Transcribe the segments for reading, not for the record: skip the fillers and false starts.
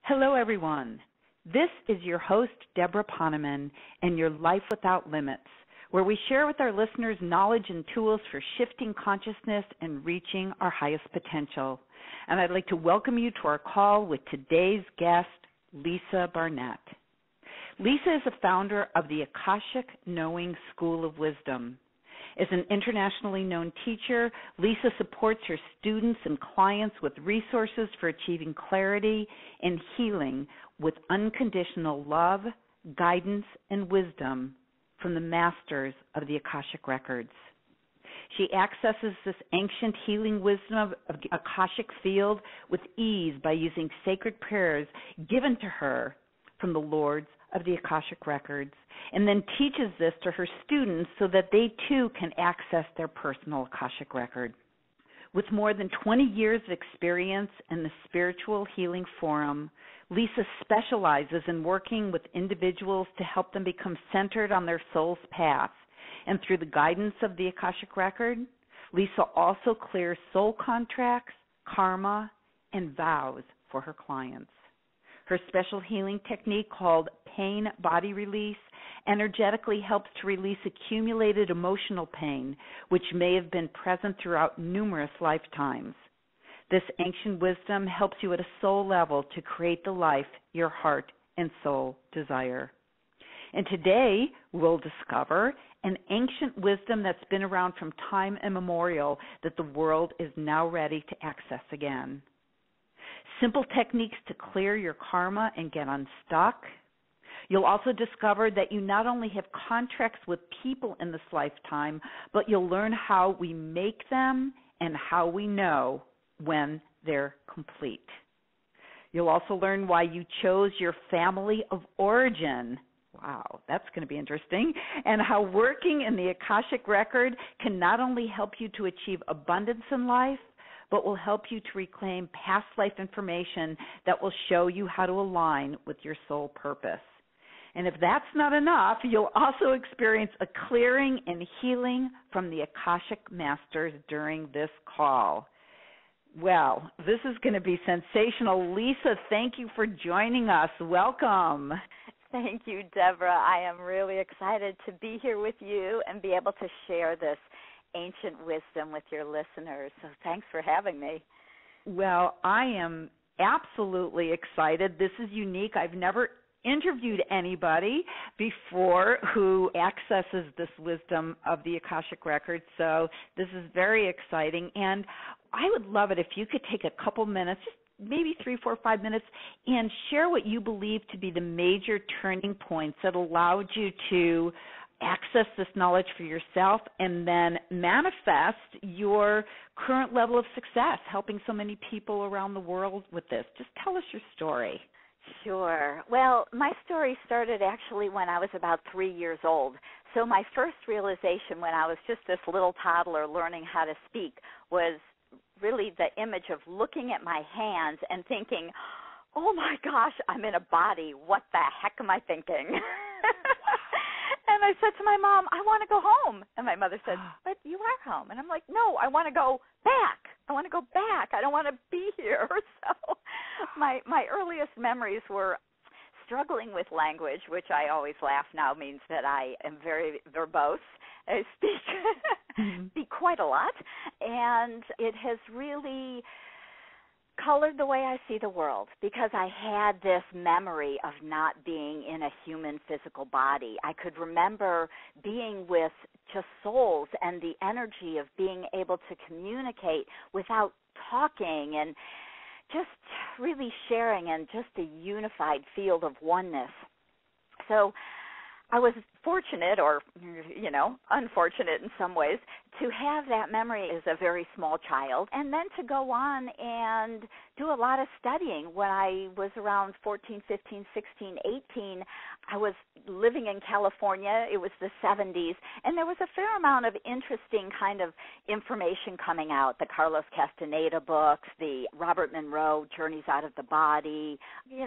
Hello, everyone. This is your host, Deborah Poneman, and your Life Without Limits, where we share with our listeners knowledge and tools for shifting consciousness and reaching our highest potential. And I'd like to welcome you to our call with today's guest, Lisa Barnett. Lisa is the founder of the Akashic Knowing School of Wisdom. As an internationally known teacher, Lisa supports her students and clients with resources for achieving clarity and healing with unconditional love, guidance, and wisdom from the masters of the Akashic Records. She accesses this ancient healing wisdom of the Akashic field with ease by using sacred prayers given to her from the Lords of the Akashic Records, and then teaches this to her students so that they too can access their personal Akashic Record. With more than 20 years of experience in the spiritual healing forum, Lisa specializes in working with individuals to help them become centered on their soul's path. And through the guidance of the Akashic Record, Lisa also clears soul contracts, karma, and vows for her clients. Her special healing technique called pain body release energetically helps to release accumulated emotional pain, which may have been present throughout numerous lifetimes. This ancient wisdom helps you at a soul level to create the life your heart and soul desire. And today we'll discover an ancient wisdom that's been around from time immemorial that the world is now ready to access again. Simple techniques to clear your karma and get unstuck. You'll also discover that you not only have contracts with people in this lifetime, but you'll learn how we make them and how we know when they're complete. You'll also learn why you chose your family of origin. Wow, that's going to be interesting. And how working in the Akashic Record can not only help you to achieve abundance in life, but will help you to reclaim past life information that will show you how to align with your soul purpose. And if that's not enough, you'll also experience a clearing and healing from the Akashic Masters during this call. Well, this is going to be sensational. Lisa, thank you for joining us. Welcome. Thank you, Deborah. I am really excited to be here with you and be able to share this ancient wisdom with your listeners. So thanks for having me. Well, I am absolutely excited. This is unique. I've never interviewed anybody before who accesses this wisdom of the Akashic Records, so this is very exciting. And I would love it if you could take a couple minutes, just maybe 3, 4, 5 minutes, and share what you believe to be the major turning points that allowed you to access this knowledge for yourself and then manifest your current level of success, helping so many people around the world with this. Just tell us your story. Sure. Well, my story started actually when I was about 3 years old. So my first realization when I was just this little toddler learning how to speak was really the image of looking at my hands and thinking, oh my gosh, I'm in a body. What the heck am I thinking? And I said to my mom, I want to go home. And my mother said, but you are home. And I'm like, no, I want to go back. I want to go back. I don't want to be here. So my earliest memories were struggling with language, which I always laugh now means that I am very verbose. I speak quite a lot. And it has really colored the way I see the world because I had this memory of not being in a human physical body. I could remember being with just souls and the energy of being able to communicate without talking and just really sharing and just a unified field of oneness. So I was fortunate or, unfortunate in some ways to have that memory as a very small child and then to go on and do a lot of studying. When I was around 14, 15, 16, 18, I was living in California. It was the 70s, and there was a fair amount of interesting kind of information coming out, the Carlos Castaneda books, the Robert Monroe, Journeys Out of the Body,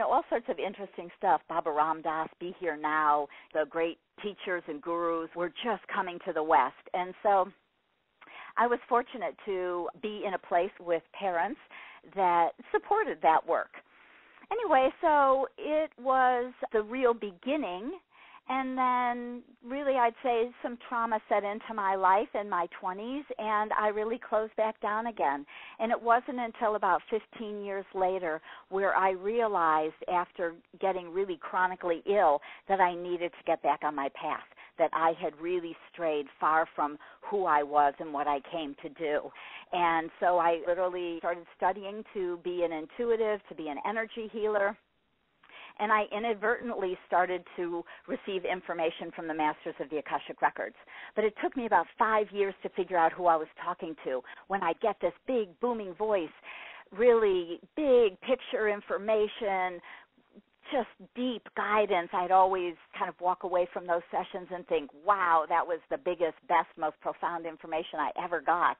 all sorts of interesting stuff. Baba Ram Dass, Be Here Now, the great teachers and gurus were just coming to the West. And so I was fortunate to be in a place with parents that supported that work. Anyway, so it was the real beginning. And then really I'd say some trauma set into my life in my 20s, and I really closed back down again. And it wasn't until about 15 years later where I realized, after getting really chronically ill, that I needed to get back on my path, that I had really strayed far from who I was and what I came to do. And so I literally started studying to be an intuitive, to be an energy healer. And I inadvertently started to receive information from the masters of the Akashic Records. But it took me about 5 years to figure out who I was talking to. When I get this big, booming voice, really big picture information, just deep guidance, I'd always kind of walk away from those sessions and think, wow, that was the biggest, best, most profound information I ever got.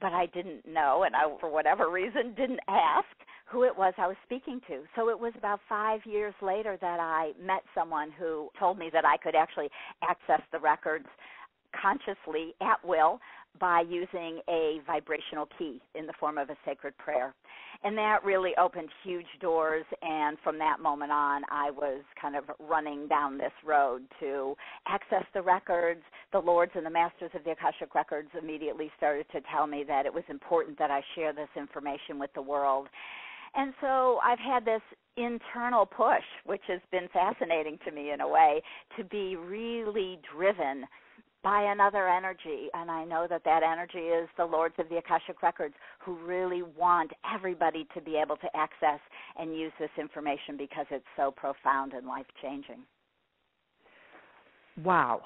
But I didn't know, and I, for whatever reason, didn't ask who it was I was speaking to. So it was about 5 years later that I met someone who told me that I could actually access the records consciously at will by using a vibrational key in the form of a sacred prayer. And that really opened huge doors, and from that moment on, I was kind of running down this road to access the records. The lords and the masters of the Akashic Records immediately started to tell me that it was important that I share this information with the world. And so I've had this internal push, which has been fascinating to me in a way, to be really driven by another energy, and I know that that energy is the lords of the Akashic Records, who really want everybody to be able to access and use this information because it's so profound and life-changing. Wow.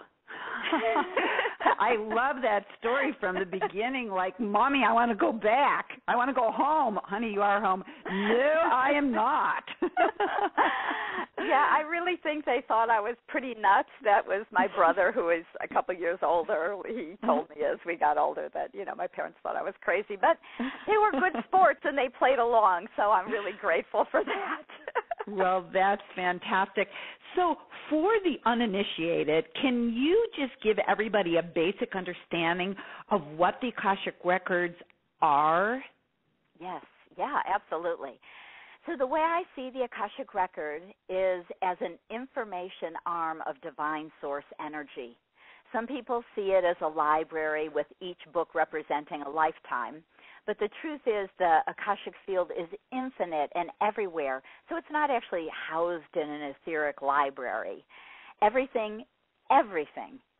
I love that story from the beginning, like, Mommy, I want to go back. I want to go home. Honey, you are home. No, I am not. Yeah, I really think they thought I was pretty nuts. That was my brother, who is a couple years older. He told me as we got older that, my parents thought I was crazy. But they were good sports, and they played along, so I'm really grateful for that. Well, that's fantastic. So for the uninitiated, can you just give everybody a basic understanding of what the Akashic Records are? Yes, yeah, absolutely. So the way I see the Akashic Record is as an information arm of divine source energy. Some people see it as a library with each book representing a lifetime. But the truth is the Akashic field is infinite and everywhere, so it's not actually housed in an etheric library. Everything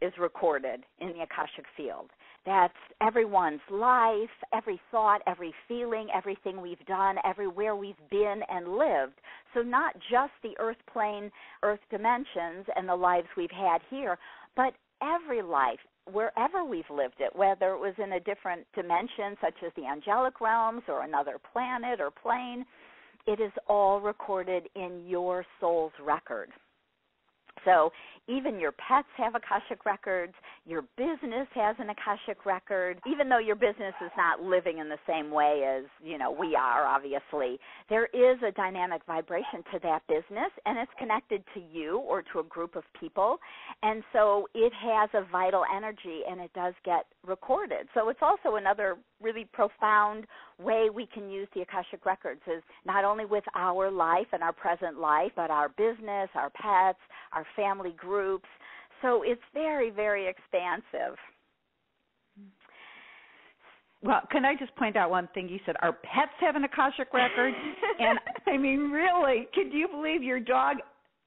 is recorded in the Akashic field. That's everyone's life, every thought, every feeling, everything we've done, everywhere we've been and lived. So not just the earth plane, earth dimensions, and the lives we've had here, but every life, wherever we've lived it, whether it was in a different dimension, such as the angelic realms or another planet or plane, it is all recorded in your soul's record. So even your pets have Akashic records, your business has an Akashic record. Even though your business is not living in the same way as, we are, obviously, there is a dynamic vibration to that business, and it's connected to you or to a group of people. And so it has a vital energy, and it does get recorded. So it's also another really profound way we can use the Akashic Records, is not only with our life and our present life, but our business, our pets, our family groups. So it's very, very expansive. Well, can I just point out one thing? You said our pets have an Akashic record. And, I mean, really, could you believe your dog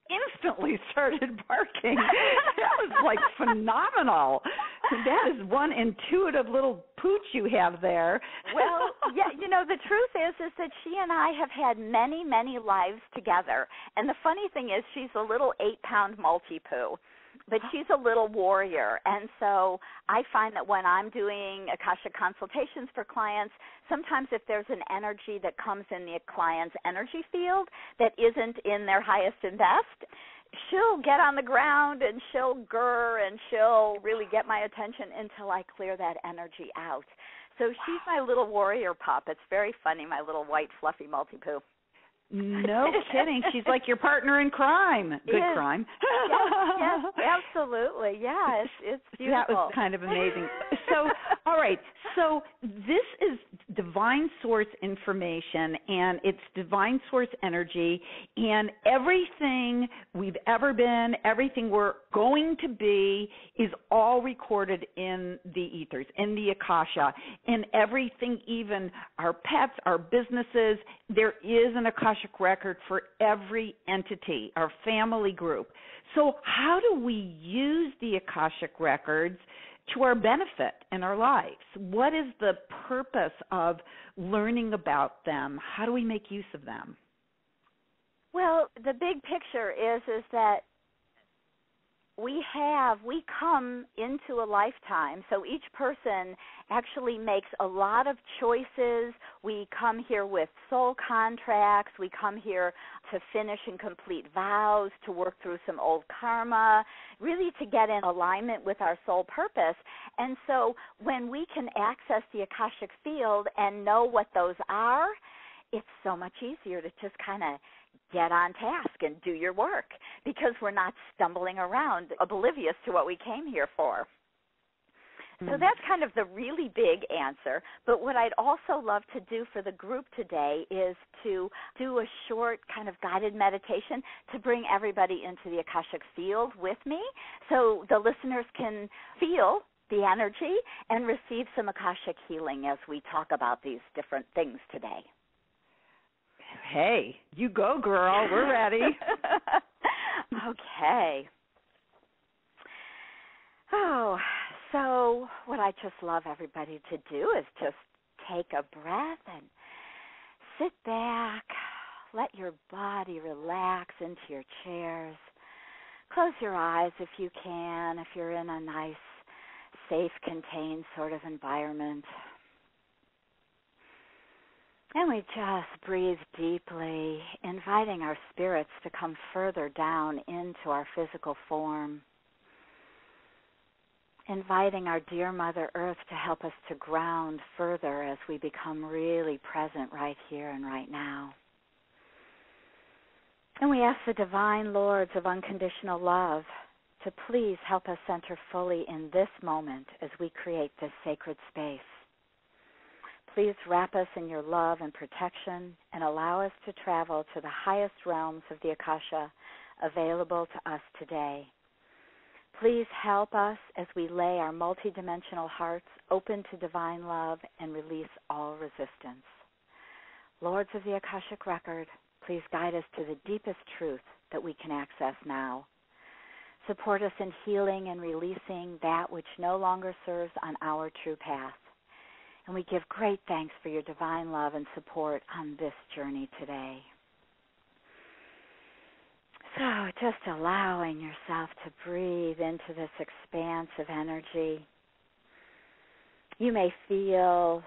instantly started barking? That was, like, phenomenal. That is one intuitive little pooch you have there. Well, yeah, the truth is that she and I have had many, many lives together. And the funny thing is she's a little 8-pound multi-poo. But she's a little warrior, and so I find that when I'm doing Akashic consultations for clients, sometimes if there's an energy that comes in the client's energy field that isn't in their highest and best, she'll get on the ground and she'll grr and she'll really get my attention until I clear that energy out. So she's my little warrior pup. It's very funny, my little white fluffy multi-poo. No kidding. She's like your partner in crime. Good yes. crime. Yes, absolutely. Yeah, it's beautiful. That was kind of amazing. So, all right. So this is divine source information, and it's divine source energy, and everything we've ever been, everything we're going to be is all recorded in the ethers, in the Akasha, and everything, even our pets, our businesses, there is an Akashic record for every entity, our family group. So how do we use the Akashic records to our benefit in our lives? What is the purpose of learning about them? How do we make use of them? Well, the big picture is that we come into a lifetime, so each person actually makes a lot of choices. We come here with soul contracts. We come here to finish and complete vows, to work through some old karma, really to get in alignment with our soul purpose. And so when we can access the Akashic field and know what those are, it's so much easier to just kind of get on task and do your work, because we're not stumbling around oblivious to what we came here for. So that's kind of the really big answer. But what I'd also love to do for the group today is to do a short kind of guided meditation to bring everybody into the Akashic field with me, so the listeners can feel the energy and receive some Akashic healing as we talk about these different things today. Hey, you go, girl. We're ready. Okay. Oh, so what I just love everybody to do is just take a breath and sit back. Let your body relax into your chairs. Close your eyes if you can, if you're in a nice, safe, contained sort of environment. And we just breathe deeply, inviting our spirits to come further down into our physical form, inviting our dear Mother Earth to help us to ground further as we become really present right here and right now. And we ask the Divine Lords of Unconditional Love to please help us center fully in this moment as we create this sacred space. Please wrap us in your love and protection and allow us to travel to the highest realms of the Akasha available to us today. Please help us as we lay our multidimensional hearts open to divine love and release all resistance. Lords of the Akashic Record, please guide us to the deepest truth that we can access now. Support us in healing and releasing that which no longer serves on our true path. And we give great thanks for your divine love and support on this journey today. So just allowing yourself to breathe into this expanse of energy. You may feel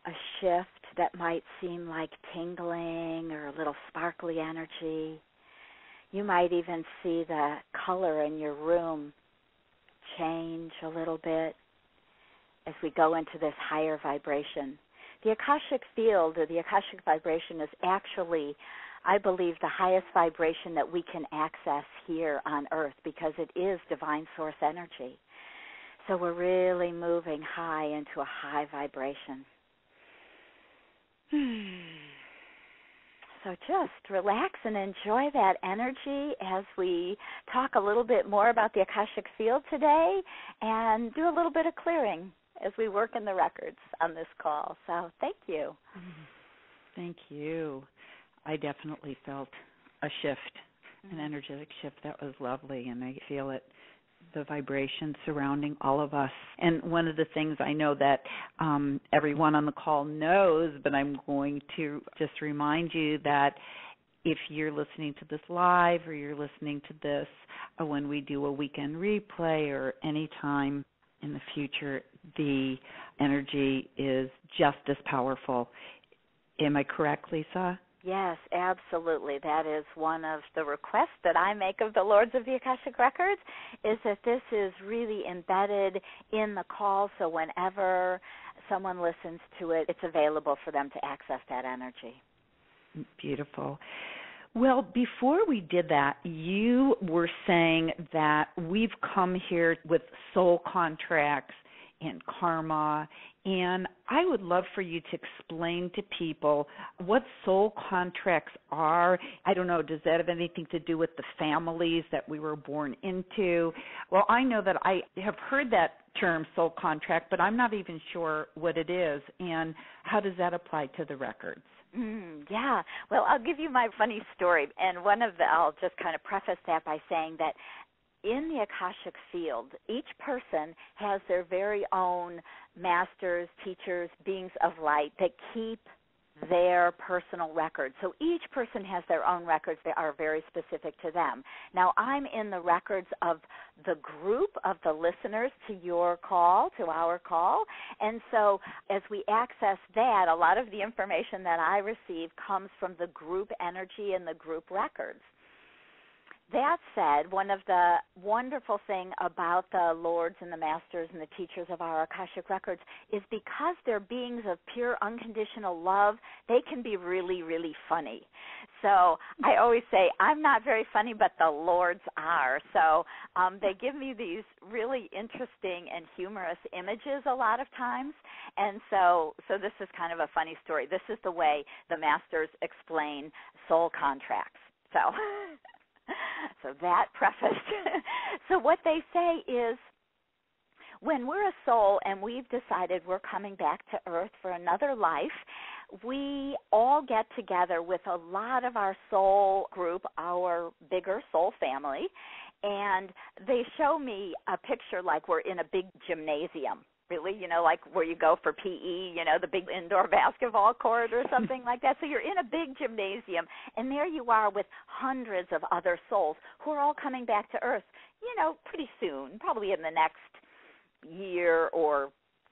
a shift that might seem like tingling or a little sparkly energy. You might even see the color in your room change a little bit as we go into this higher vibration. The Akashic field, or the Akashic vibration, is actually, I believe, the highest vibration that we can access here on Earth, because it is divine source energy. So we're really moving high into a high vibration. So just relax and enjoy that energy as we talk a little bit more about the Akashic field today and do a little bit of clearing as we work in the records on this call. So thank you. Thank you. I definitely felt a shift, an energetic shift. That was lovely, and I feel it, the vibration surrounding all of us. And one of the things I know that everyone on the call knows, but I'm going to just remind you that if you're listening to this live or you're listening to this when we do a weekend replay or any time in the future, the energy is just as powerful. Am I correct, Lisa? Yes, absolutely. That is one of the requests that I make of the Lords of the Akashic Records, is that this is really embedded in the call, so whenever someone listens to it, it's available for them to access that energy. Beautiful. Well, before we did that, you were saying that we've come here with soul contracts and karma, and I would love for you to explain to people what soul contracts are. I don't know, does that have anything to do with the families that we were born into? Well, I know that I have heard that term soul contract, but I'm not even sure what it is, and how does that apply to the records? Yeah. Well, I'll give you my funny story, and I'll just kind of preface that by saying that in the Akashic field, each person has their very own masters, teachers, beings of light that keep their personal records. So each person has their own records that are very specific to them. Now, I'm in the records of the group of the listeners to your call, to our call, and so as we access that, a lot of the information that I receive comes from the group energy and the group records. That said, one of the wonderful things about the lords and the masters and the teachers of our Akashic Records is because they're beings of pure unconditional love, they can be really, really funny. So I always say, I'm not very funny, but the lords are. So they give me these really interesting and humorous images a lot of times. And so this is kind of a funny story. This is the way the masters explain soul contracts. So that prefaced. So what they say is, when we're a soul and we've decided we're coming back to Earth for another life, we all get together with a lot of our soul group, our bigger soul family, and they show me a picture like we're in a big gymnasium. Really, like where you go for PE, the big indoor basketball court or something like that. So you're in a big gymnasium, and there you are with hundreds of other souls who are all coming back to Earth, pretty soon, probably in the next year or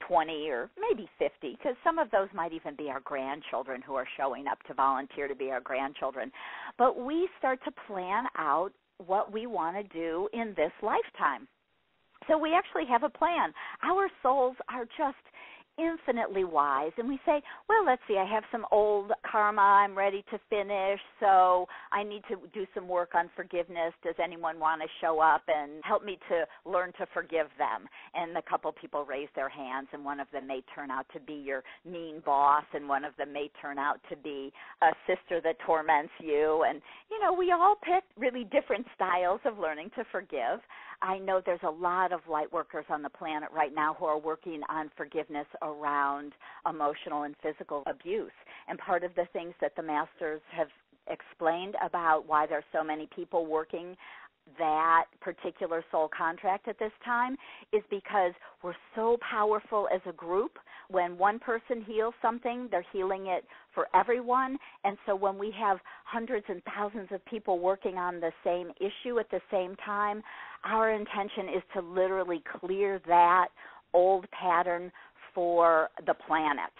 20 or maybe 50, because some of those might even be our grandchildren who are showing up to volunteer to be our grandchildren. But we start to plan out what we want to do in this lifetime. So we actually have a plan. Our souls are just infinitely wise, and we say, well, let's see, I have some old karma I'm ready to finish, so I need to do some work on forgiveness. Does anyone want to show up and help me to learn to forgive them? And a couple people raise their hands, and one of them may turn out to be your mean boss, and one of them may turn out to be a sister that torments you. And, we all pick really different styles of learning to forgive. I know there's a lot of light workers on the planet right now who are working on forgiveness around emotional and physical abuse. And part of the things that the masters have explained about why there's so many people working that particular soul contract at this time is because we're so powerful as a group. When one person heals something, they're healing it for everyone. And so when we have hundreds and thousands of people working on the same issue at the same time, our intention is to literally clear that old pattern for the planet.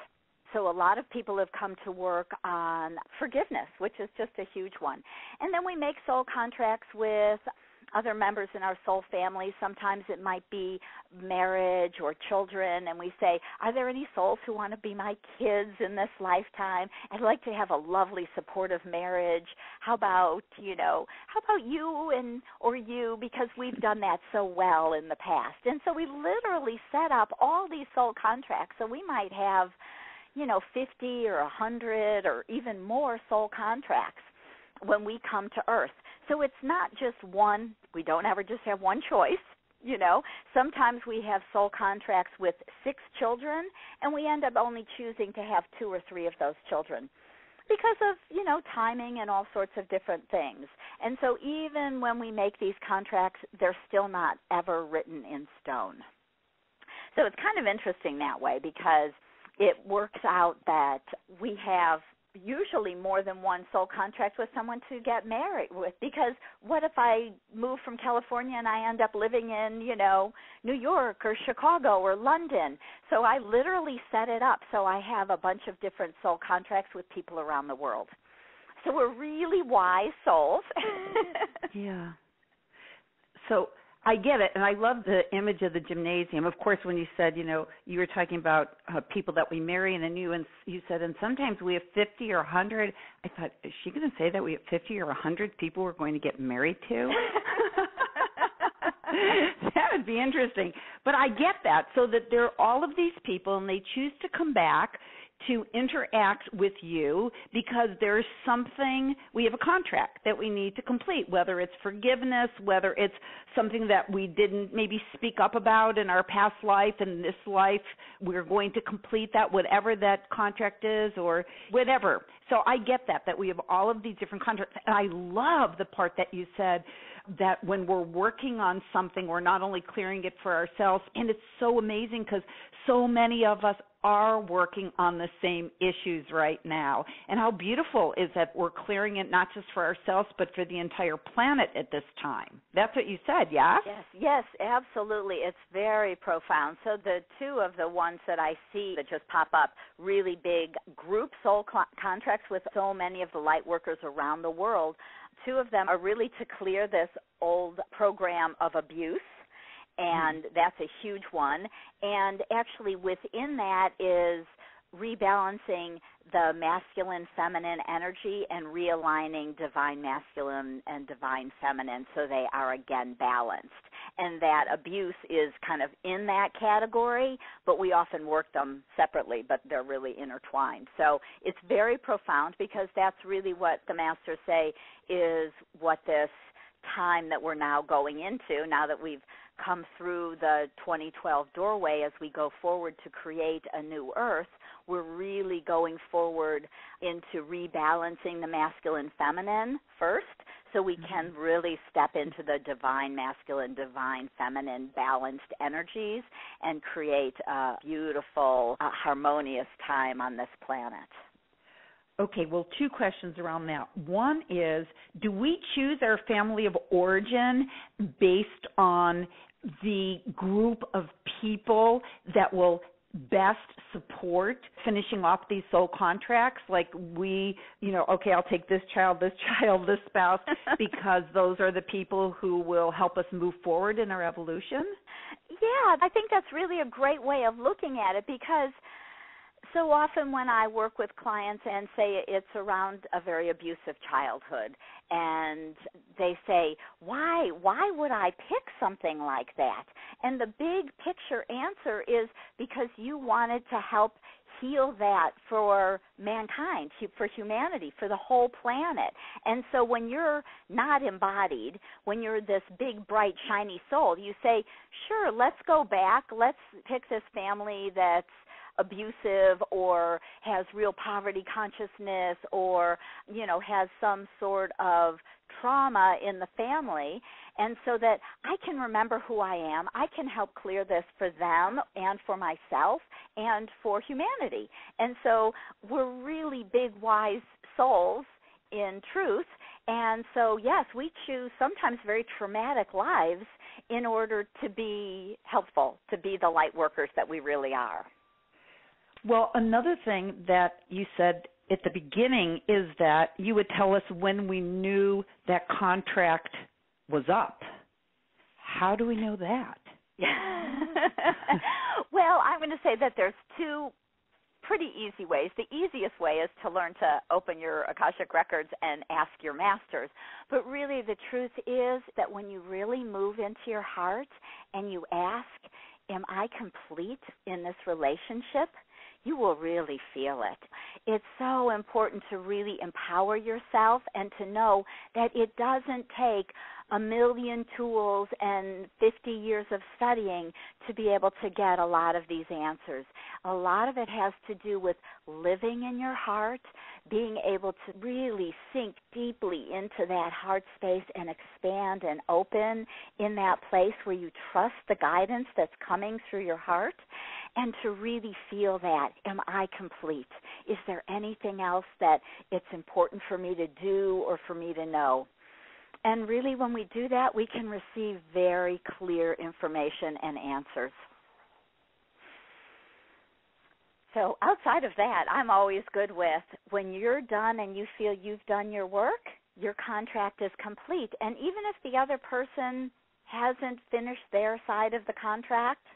So a lot of people have come to work on forgiveness, which is just a huge one. And then we make soul contracts with other members in our soul family. Sometimes it might be marriage or children, and we say, are there any souls who want to be my kids in this lifetime? I'd like to have a lovely, supportive marriage. How about you or you, because we've done that so well in the past. And so we literally set up all these soul contracts. So we might have 50 or 100 or even more soul contracts when we come to Earth. So it's not just one. We don't ever just have one choice. Sometimes we have soul contracts with 6 children, and we end up only choosing to have 2 or 3 of those children because of, timing and all sorts of different things. And so even when we make these contracts, they're still not ever written in stone. So it's kind of interesting that way because it works out that we have usually more than one soul contract with someone to get married with, because what if I move from California and I end up living in, New York or Chicago or London? So I literally set it up so I have a bunch of different soul contracts with people around the world. So we're really wise souls. Yeah. So I get it, and I love the image of the gymnasium. Of course, when you said, you were talking about people that we marry, and then you said, and sometimes we have 50 or 100. I thought, is she going to say that we have 50 or 100 people we're going to get married to? That would be interesting. But I get that, so that there are all of these people, and they choose to come back to interact with you because there's something, we have a contract that we need to complete, whether it's forgiveness, whether it's something that we didn't maybe speak up about in our past life, and this life we're going to complete that, whatever that contract is or whatever. So I get that we have all of these different contracts. And I love the part that you said that when we're working on something, we're not only clearing it for ourselves, and it's so amazing because so many of us are working on the same issues right now. And how beautiful is that we're clearing it not just for ourselves, but for the entire planet at this time. That's what you said, yeah? Yes, absolutely. It's very profound. So the two of the ones that I see that just pop up, really big group soul contracts with so many of the light workers around the world, two of them are really to clear this old program of abuse, and that's a huge one. And actually within that is rebalancing the masculine feminine energy and realigning divine masculine and divine feminine so they are again balanced. And that abuse is kind of in that category, but we often work them separately, but they're really intertwined. So it's very profound because that's really what the masters say is what this time that we're now going into, now that we've come through the 2012 doorway as we go forward to create a new earth, we're really going forward into rebalancing the masculine feminine first so we can really step into the divine masculine, divine feminine balanced energies and create a beautiful, harmonious time on this planet. Okay, well, two questions around that. One is, do we choose our family of origin based on the group of people that will best support finishing off these soul contracts? Like we, okay, I'll take this child, this spouse, because those are the people who will help us move forward in our evolution? Yeah, I think that's really a great way of looking at it because so often when I work with clients and say it's around a very abusive childhood and they say, why would I pick something like that? And the big picture answer is because you wanted to help heal that for mankind, for humanity, for the whole planet. And so when you're not embodied, when you're this big, bright, shiny soul, you say, sure, let's go back, let's pick this family that's abusive or has real poverty consciousness or, has some sort of trauma in the family, and so that I can remember who I am, I can help clear this for them and for myself and for humanity. And so we're really big, wise souls in truth, and so, yes, we choose sometimes very traumatic lives in order to be helpful, to be the light workers that we really are. Well, another thing that you said at the beginning is that you would tell us when we knew that contract was up. How do we know that? Well, I'm going to say that there's two pretty easy ways. The easiest way is to learn to open your Akashic Records and ask your masters. But really the truth is that when you really move into your heart and you ask, am I complete in this relationship? You will really feel it. It's so important to really empower yourself and to know that it doesn't take a million tools and 50 years of studying to be able to get a lot of these answers. A lot of it has to do with living in your heart, being able to really sink deeply into that heart space and expand and open in that place where you trust the guidance that's coming through your heart, and to really feel that, am I complete? Is there anything else that it's important for me to do or for me to know? And really when we do that, we can receive very clear information and answers. So outside of that, I'm always good with when you're done and you feel you've done your work, your contract is complete. And even if the other person hasn't finished their side of the contract.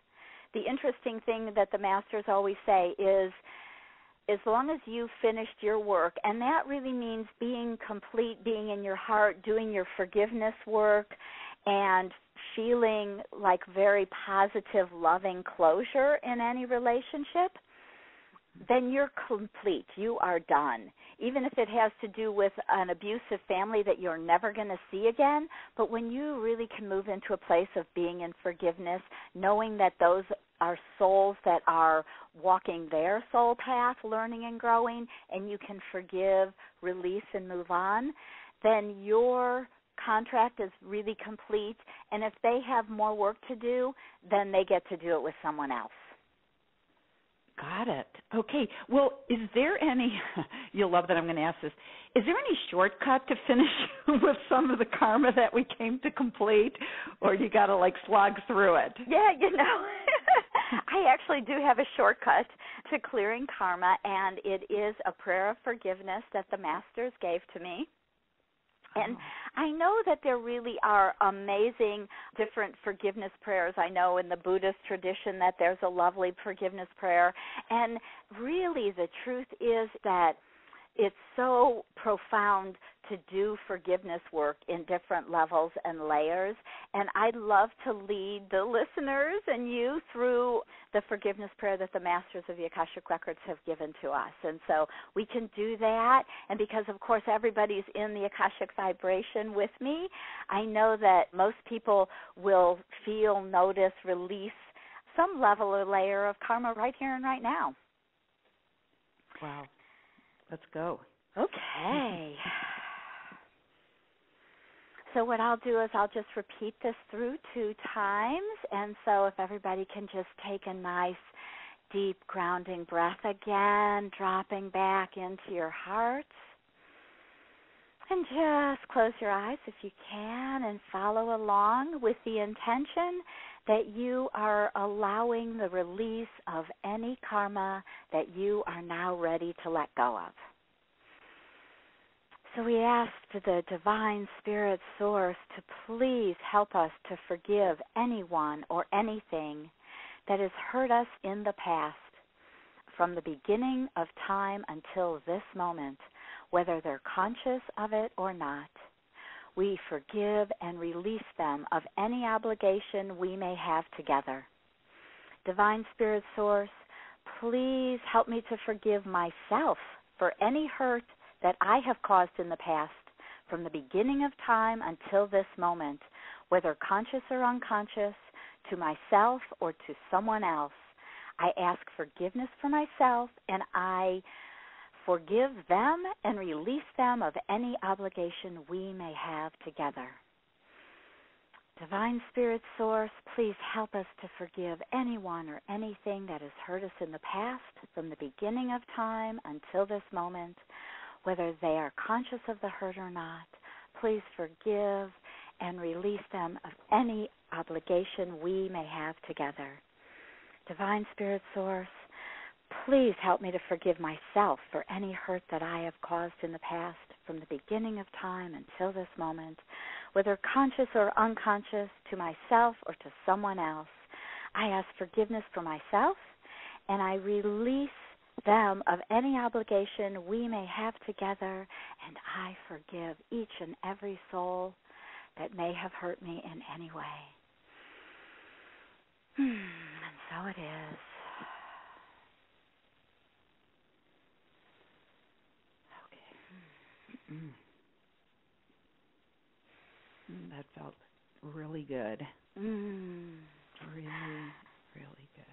The interesting thing that the masters always say is, as long as you've finished your work, and that really means being complete, being in your heart, doing your forgiveness work, and feeling like very positive, loving closure in any relationship, then you're complete. You are done. Even if it has to do with an abusive family that you're never going to see again, but when you really can move into a place of being in forgiveness, knowing that those are souls that are walking their soul path, learning and growing, and you can forgive, release, and move on, then your contract is really complete. And if they have more work to do, then they get to do it with someone else. Got it. Okay. Well, is there any, you'll love that I'm going to ask this, is there any shortcut to finish with some of the karma that we came to complete, or you got to like slog through it? Yeah, I actually do have a shortcut to clearing karma, and it is a prayer of forgiveness that the masters gave to me. And I know that there really are amazing different forgiveness prayers. I know in the Buddhist tradition that there's a lovely forgiveness prayer. And really the truth is that it's so profound to do forgiveness work in different levels and layers. And I'd love to lead the listeners and you through the forgiveness prayer that the Masters of the Akashic Records have given to us. And so we can do that. And because, of course, everybody's in the Akashic vibration with me, I know that most people will feel, notice, release some level or layer of karma right here and right now. Wow. Let's go. Okay. So what I'll do is I'll just repeat this through 2 times. And so if everybody can just take a nice, deep, grounding breath again, dropping back into your heart. And just close your eyes if you can and follow along with the intention that you are allowing the release of any karma that you are now ready to let go of. So we ask the Divine Spirit Source to please help us to forgive anyone or anything that has hurt us in the past, from the beginning of time until this moment, whether they're conscious of it or not. We forgive and release them of any obligation we may have together. Divine Spirit Source, please help me to forgive myself for any hurt that I have caused in the past, from the beginning of time until this moment, whether conscious or unconscious, to myself or to someone else. I ask forgiveness for myself, and I forgive them and release them of any obligation we may have together. Divine Spirit Source, please help us to forgive anyone or anything that has hurt us in the past, from the beginning of time until this moment, whether they are conscious of the hurt or not. Please forgive and release them of any obligation we may have together. Divine Spirit Source, please help me to forgive myself for any hurt that I have caused in the past, from the beginning of time until this moment, whether conscious or unconscious, to myself or to someone else. I ask forgiveness for myself, and I release them of any obligation we may have together, and I forgive each and every soul that may have hurt me in any way. And so it is. Okay. That felt really good. Really, really good.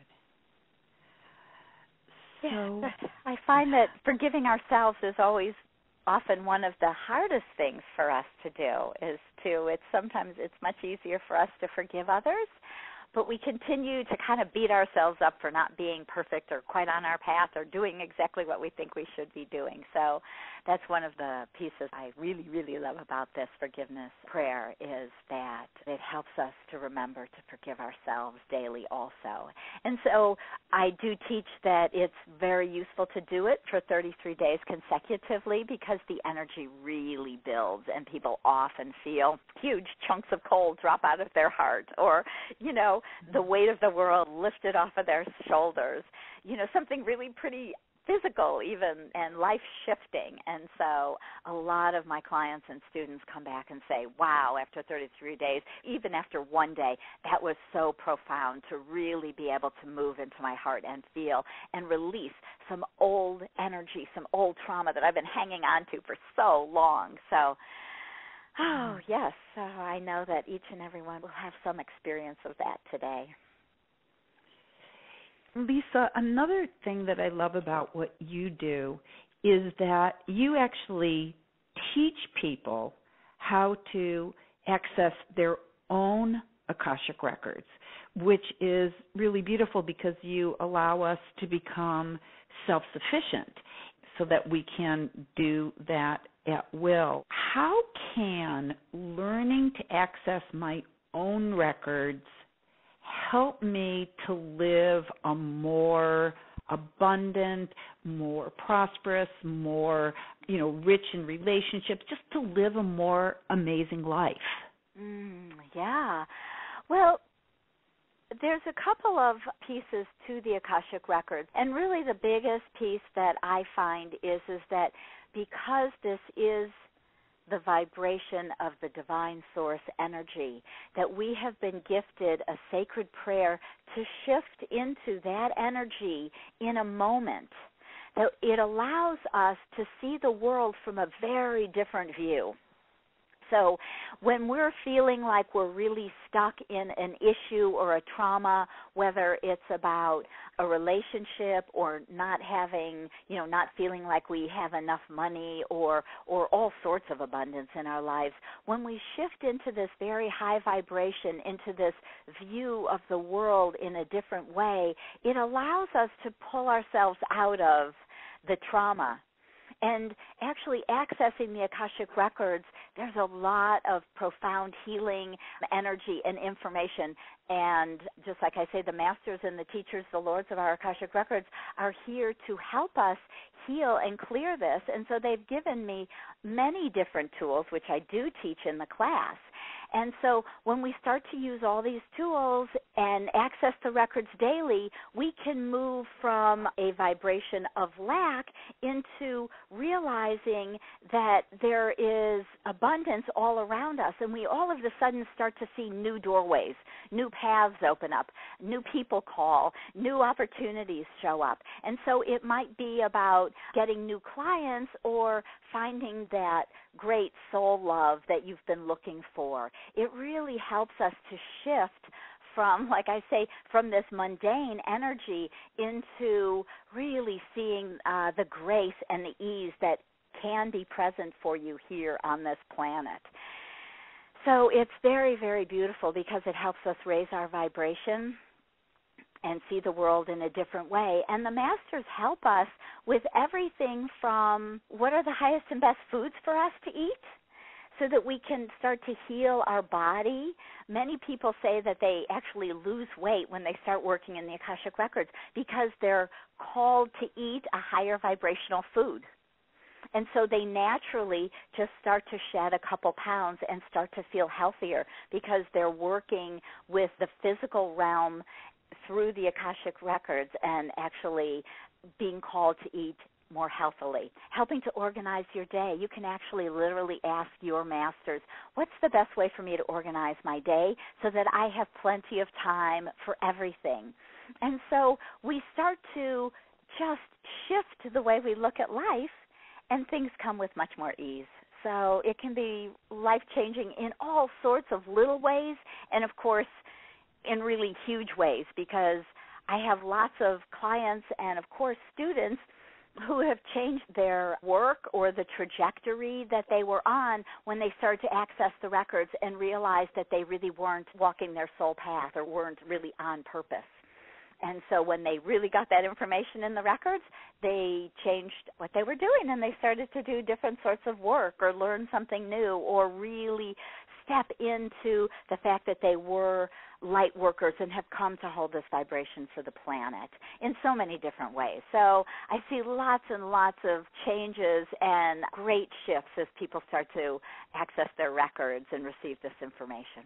So I find that forgiving ourselves is always often one of the hardest things for us to do. Sometimes it's much easier for us to forgive others, but we continue to kind of beat ourselves up for not being perfect or quite on our path or doing exactly what we think we should be doing. So that's one of the pieces I really, really love about this forgiveness prayer, is that it helps us to remember to forgive ourselves daily also. And so I do teach that it's very useful to do it for 33 days consecutively, because the energy really builds and people often feel huge chunks of coal drop out of their heart, or, you know, the weight of the world lifted off of their shoulders, you know, something really pretty physical even and life-shifting. And so a lot of my clients and students come back and say, wow, after 33 days, even after one day, that was so profound to really be able to move into my heart and feel and release some old energy, some old trauma that I've been hanging on to for so long. So, oh, yes, so I know that each and every one will have some experience of that today. Lisa, another thing that I love about what you do is that you actually teach people how to access their own Akashic Records, which is really beautiful because you allow us to become self-sufficient so that we can do that at will. How can learning to access my own records help me to live a more abundant, more prosperous, more, rich in relationships, just to live a more amazing life? Yeah. Well, there's a couple of pieces to the Akashic Records, and really the biggest piece that I find is that because this is the vibration of the divine source energy, that we have been gifted a sacred prayer to shift into that energy in a moment, that it allows us to see the world from a very different view. So when we're feeling like we're really stuck in an issue or a trauma, whether it's about a relationship or not having, not feeling like we have enough money or all sorts of abundance in our lives, when we shift into this very high vibration, into this view of the world in a different way, it allows us to pull ourselves out of the trauma. And actually accessing the Akashic Records, there's a lot of profound healing energy and information. And just like I say, the masters and the teachers, the lords of our Akashic Records, are here to help us heal and clear this. And so they've given me many different tools, which I do teach in the class. And so when we start to use all these tools and access the records daily, we can move from a vibration of lack into realizing that there is abundance all around us, and we all of a sudden start to see new doorways, new paths open up, new people call, new opportunities show up. And so it might be about getting new clients or finding that great soul love that you've been looking for. It really helps us to shift from, like I say, from this mundane energy into really seeing the grace and the ease that can be present for you here on this planet. So it's very, very beautiful because it helps us raise our vibration and see the world in a different way. And the masters help us with everything from what are the highest and best foods for us to eat so that we can start to heal our body. Many people say that they actually lose weight when they start working in the Akashic Records because they're called to eat a higher vibrational food. And so they naturally just start to shed a couple pounds and start to feel healthier because they're working with the physical realm through the Akashic Records and actually being called to eat more healthily, helping to organize your day. You can actually literally ask your masters, what's the best way for me to organize my day so that I have plenty of time for everything? And so we start to just shift the way we look at life, and things come with much more ease. So it can be life-changing in all sorts of little ways and, of course, in really huge ways, because I have lots of clients and, of course, students who have changed their work or the trajectory that they were on when they started to access the records and realized that they really weren't walking their soul path or weren't really on purpose. And so when they really got that information in the records, they changed what they were doing, and they started to do different sorts of work or learn something new or really step into the fact that they were light workers and have come to hold this vibration for the planet in so many different ways. So I see lots and lots of changes and great shifts as people start to access their records and receive this information.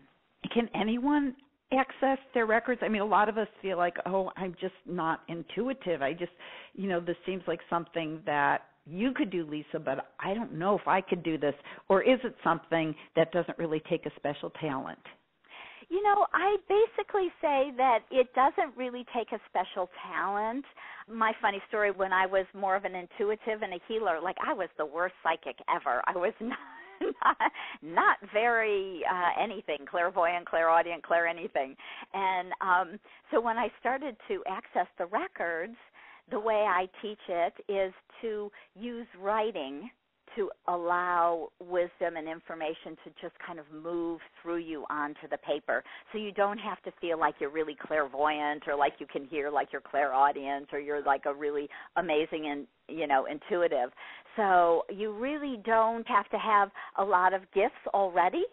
Can anyone access their records? I mean, a lot of us feel like, oh, I'm just not intuitive. This seems like something that you could do, Lisa, but I don't know if I could do this. Or is it something that doesn't really take a special talent? I basically say that it doesn't really take a special talent. My funny story, when I was more of an intuitive and a healer, I was the worst psychic ever. I was not very anything, clairvoyant, clairaudient, anything. And so when I started to access the records, the way I teach it is to use writing to allow wisdom and information to just kind of move through you onto the paper. So you don't have to feel like you're really clairvoyant or like you can hear like you're clairaudient or you're like a really amazing and, intuitive. So you really don't have to have a lot of gifts already.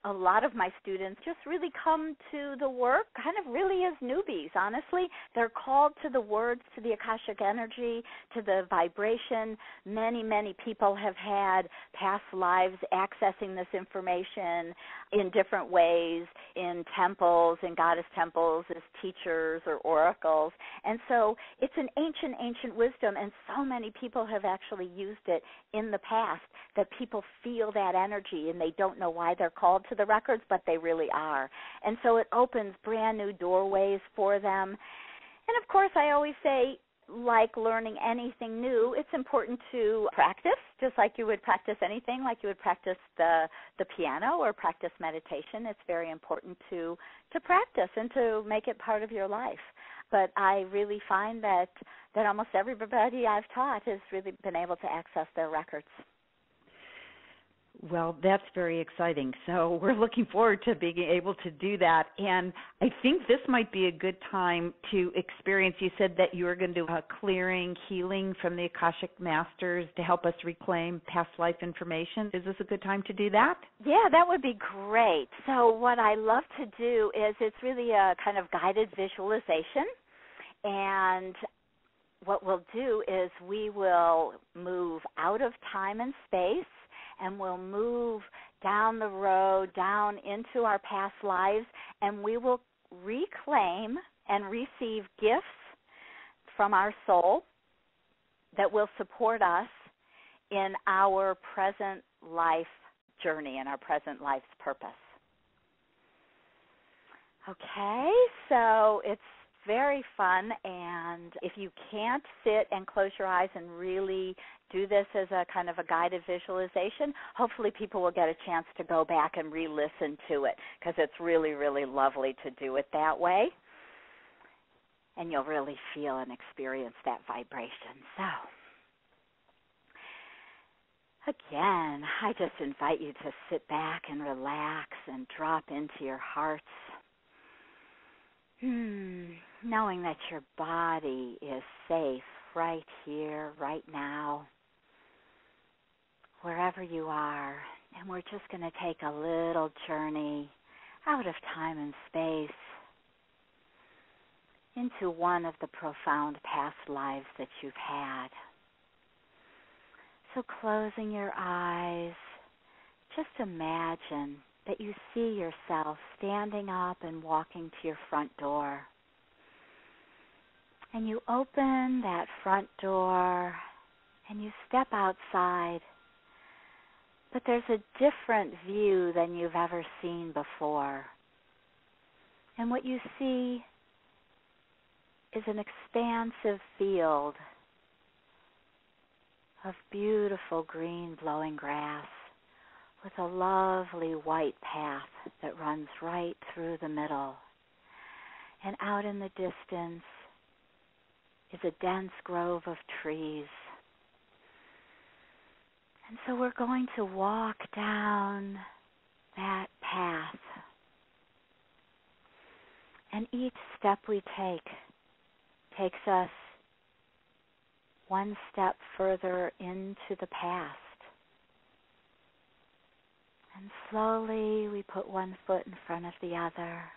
A lot of my students just really come to the work kind of really as newbies, honestly. They're called to the words, to the Akashic energy, to the vibration. Many, many people have had past lives accessing this information in different ways, in temples, in goddess temples, as teachers or oracles. And so it's an ancient, ancient wisdom, and so many people have actually used it in the past that people feel that energy and they don't know why they're called to the records, but they really are. And so it opens brand new doorways for them. And of course, I always say, like learning anything new, it's important to practice, just like you would practice anything, like you would practice the piano or practice meditation. It's very important to practice and to make it part of your life. But I really find that almost everybody I've taught has really been able to access their records. Well, that's very exciting. So we're looking forward to being able to do that. And I think this might be a good time to experience. You said that you were going to do a clearing, healing from the Akashic Masters to help us reclaim past life information. Is this a good time to do that? Yeah, that would be great. So what I love to do is it's really a kind of guided visualization. And what we'll do is we will move out of time and space, and we'll move down the road, down into our past lives, and we will reclaim and receive gifts from our soul that will support us in our present life journey and our present life's purpose. Okay, so it's very fun, and if you can't sit and close your eyes and really do this as a kind of a guided visualization, hopefully people will get a chance to go back and re-listen to it, because it's really, really lovely to do it that way, and you'll really feel and experience that vibration. So, again, I just invite you to sit back and relax and drop into your hearts. Knowing that your body is safe right here, right now, wherever you are. And we're just going to take a little journey out of time and space into one of the profound past lives that you've had. So closing your eyes, just imagine that you see yourself standing up and walking to your front door. And you open that front door and you step outside, but there's a different view than you've ever seen before. And what you see is an expansive field of beautiful green blowing grass with a lovely white path that runs right through the middle. And out in the distance is a dense grove of trees And so we're going to walk down that path. And each step we take takes us one step further into the past. And slowly we put one foot in front of the other.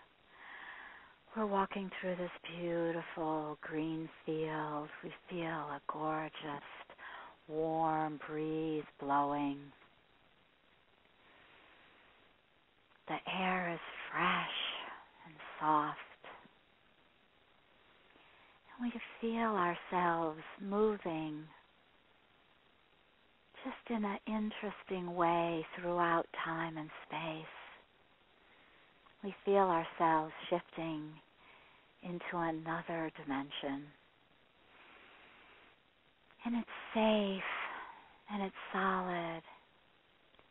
We're walking through this beautiful green field. We feel a gorgeous, warm breeze blowing. The air is fresh and soft. And we feel ourselves moving just in an interesting way throughout time and space. We feel ourselves shifting into another dimension. And it's safe, and it's solid,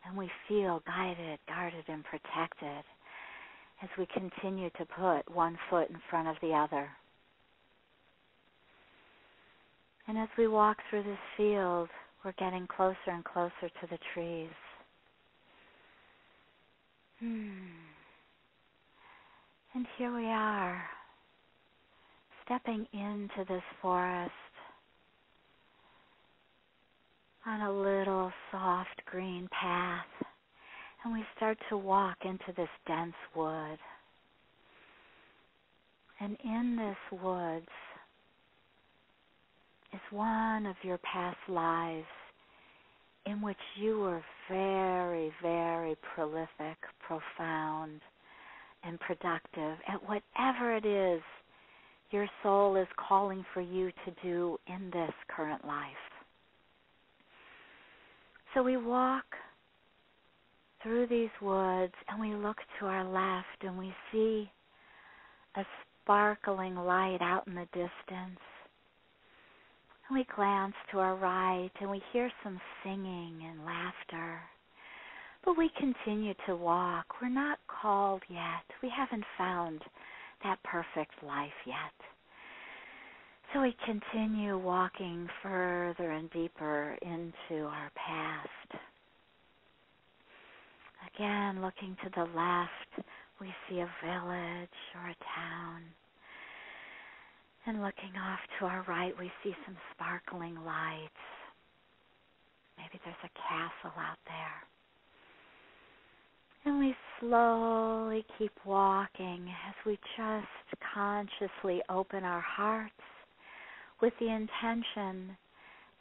and we feel guided, guarded, and protected as we continue to put one foot in front of the other. And as we walk through this field, we're getting closer and closer to the trees. And here we are, stepping into this forest on a little soft green path, and we start to walk into this dense wood. And in this woods is one of your past lives in which you were very, very prolific, profound, and productive at whatever it is your soul is calling for you to do in this current life. So we walk through these woods and we look to our left and we see a sparkling light out in the distance. And we glance to our right and we hear some singing and laughter. But we continue to walk. We're not called yet. We haven't found that perfect life yet. So we continue walking further and deeper into our past. Again, looking to the left, we see a village or a town. And looking off to our right, we see some sparkling lights. Maybe there's a castle out there. And we slowly keep walking as we just consciously open our hearts with the intention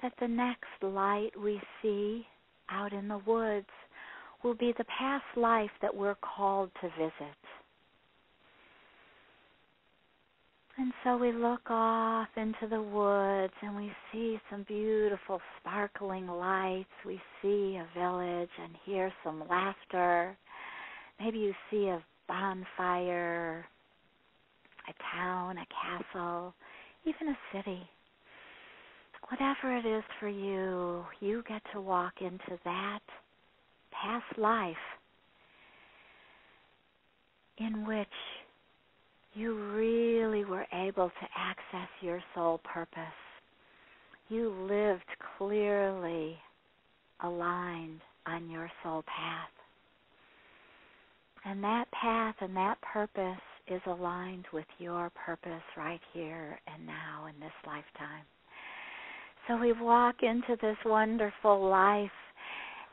that the next light we see out in the woods will be the past life that we're called to visit. And so we look off into the woods and we see some beautiful sparkling lights. We see a village and hear some laughter. Maybe you see a bonfire, a town, a castle, even a city. Whatever it is for you, you get to walk into that past life in which you really were able to access your soul purpose. You lived clearly aligned on your soul path. And that path and that purpose is aligned with your purpose right here and now in this lifetime. So we walk into this wonderful life,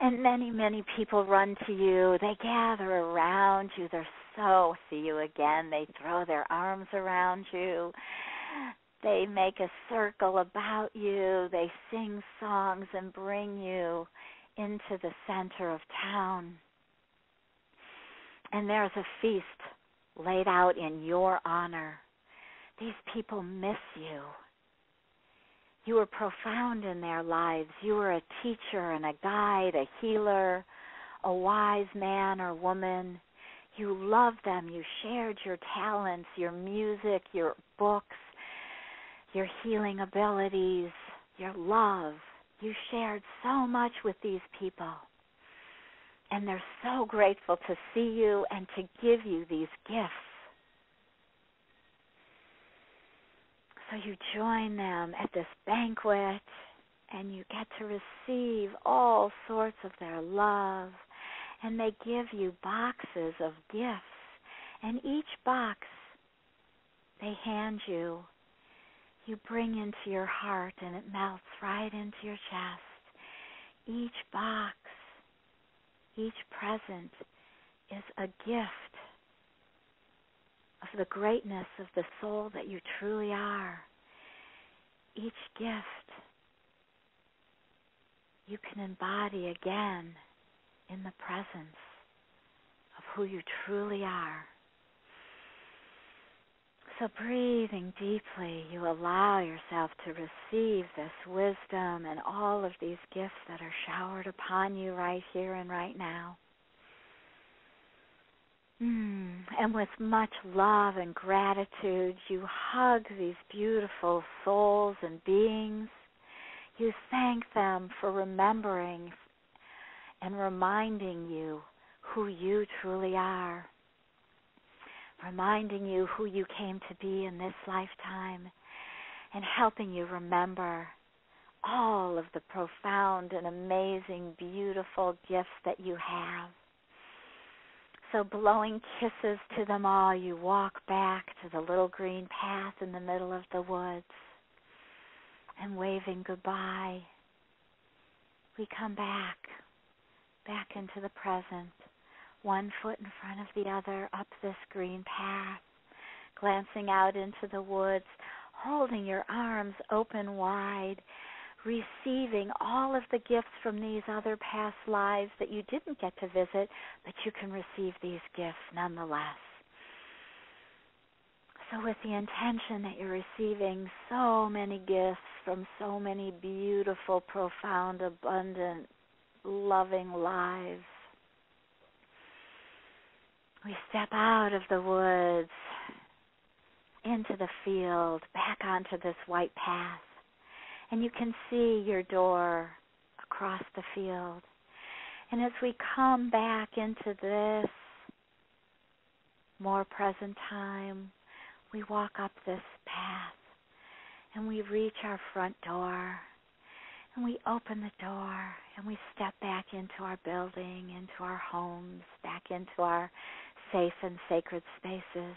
and many, many people run to you. They gather around you. They're so, see you again. They throw their arms around you. They make a circle about you. They sing songs and bring you into the center of town. And there's a feast laid out in your honor. These people miss you. You were profound in their lives. You were a teacher and a guide, a healer, a wise man or woman. You loved them. You shared your talents, your music, your books, your healing abilities, your love. You shared so much with these people. And they're so grateful to see you and to give you these gifts. So you join them at this banquet, and you get to receive all sorts of their love. And they give you boxes of gifts. And each box they hand you, you bring into your heart, and it melts right into your chest. Each box, each present is a gift of the greatness of the soul that you truly are. Each gift you can embody again in the presence of who you truly are. So breathing deeply, you allow yourself to receive this wisdom and all of these gifts that are showered upon you right here and right now. And with much love and gratitude, you hug these beautiful souls and beings. You thank them for remembering and reminding you who you truly are, reminding you who you came to be in this lifetime, and helping you remember all of the profound and amazing, beautiful gifts that you have. So blowing kisses to them all, you walk back to the little green path in the middle of the woods, and waving goodbye, we come back into the present, one foot in front of the other, up this green path, glancing out into the woods, holding your arms open wide, receiving all of the gifts from these other past lives that you didn't get to visit, but you can receive these gifts nonetheless. So with the intention that you're receiving so many gifts from so many beautiful, profound, abundant, loving lives, we step out of the woods, into the field, back onto this white path, and you can see your door across the field. And as we come back into this more present time, we walk up this path, and we reach our front door, and we open the door, and we step back into our building, into our homes, back into our safe and sacred spaces.